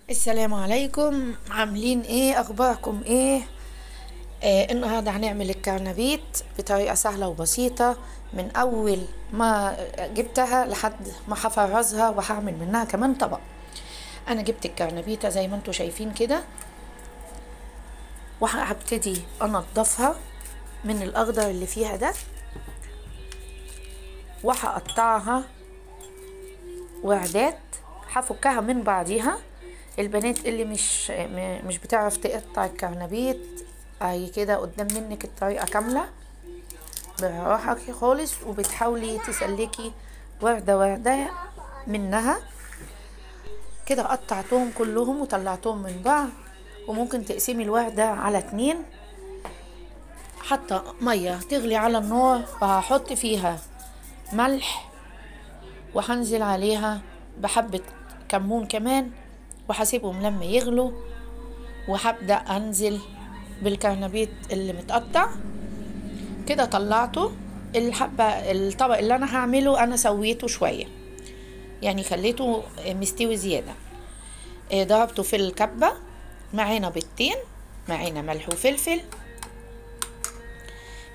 السلام عليكم، عاملين ايه؟ اخباركم ايه؟ النهارده هنعمل الكرنبيت بطريقه سهله وبسيطه. من اول ما جبتها لحد ما هفرزها وهعمل منها كمان طبق. انا جبت الكرنبيته زي ما انتوا شايفين كده، وهبتدي انضفها من الاخضر اللي فيها ده، وهقطعها وعدات. هفكها من بعضيها. البنات اللي مش بتعرف تقطع الكرنبيت، اهي كده قدام منك الطريقه كامله براحه خالص، وبتحاولي تسلكي ورده ورده منها كده. قطعتهم كلهم وطلعتهم من بعض، وممكن تقسمي الوردة على 2. حاطه ميه تغلي على النار، وهحط فيها ملح، وهنزل عليها بحبه كمون كمان، وهسيبهم لما يغلوا، وهبدأ انزل بالكرنبيت اللي متقطع كده. طلعته الطبق اللي انا هعمله انا سويته شوية، يعني خليته مستوي زيادة. ضربته في الكبة، معانا بيضتين، معانا ملح وفلفل.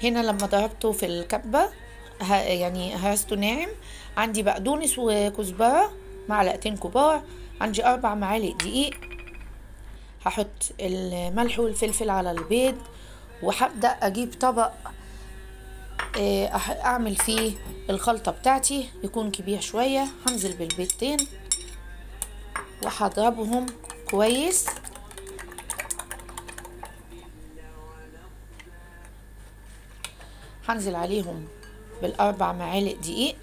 هنا لما ضربته في الكبة يعني هرسته ناعم. عندي بقدونس وكزبرة معلقتين كبار، عندي 4 معالق دقيق. هحط الملح والفلفل على البيض، وهبدأ اجيب طبق اعمل فيه الخلطة بتاعتي، يكون كبير شوية. هنزل بالبيضتين وهضربهم كويس. هنزل عليهم بال4 معالق دقيق.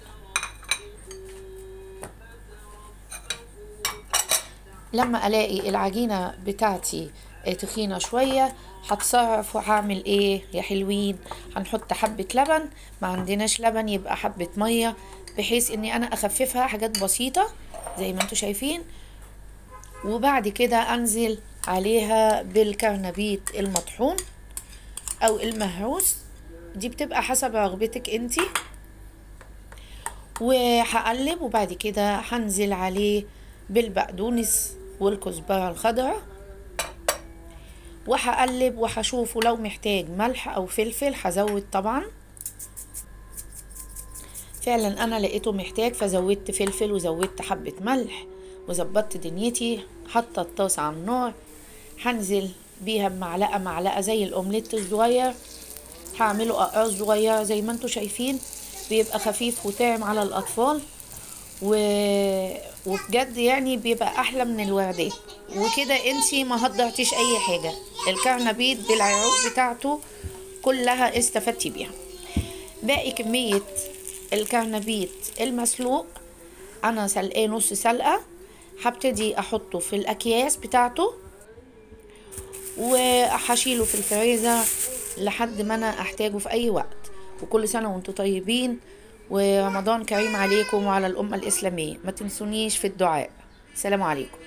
لما الاقي العجينة بتاعتي تخينة شوية، هتصرف وهعمل ايه يا حلوين؟ هنحط حبة لبن. ما عندناش لبن يبقى حبة مية، بحيث اني انا اخففها حاجات بسيطة زي ما انتوا شايفين. وبعد كده انزل عليها بالكرنبيت المطحون او المهروس، دي بتبقى حسب رغبتك انتي. وهقلب، وبعد كده هنزل عليه بالبقدونس والكزبرة الخضراء، وهقلب وهشوفه لو محتاج ملح او فلفل هزود طبعا. فعلا انا لقيته محتاج فزودت فلفل وزودت حبة ملح وظبطت دنيتي. حاطه الطاسة على النار، هنزل بيها بمعلقة معلقة زي الاومليت الصغير. هعمله اقراص صغيرة زي ما انتوا شايفين، بيبقى خفيف وطعم على الاطفال وبجد يعني بيبقى احلى من الوردات. وكده انتي ما هضعتيش اي حاجة، الكرنبيت بالعروق بتاعته كلها استفدتي بيها. باقي كمية الكرنبيت المسلوق انا سلقاه نص سلقة، هبتدي احطه في الاكياس بتاعته، وهشيله في الفريزر لحد ما انا احتاجه في اي وقت. وكل سنة وانتم طيبين، ورمضان كريم عليكم وعلى الأمة الإسلامية. ما تنسونيش في الدعاء. السلام عليكم.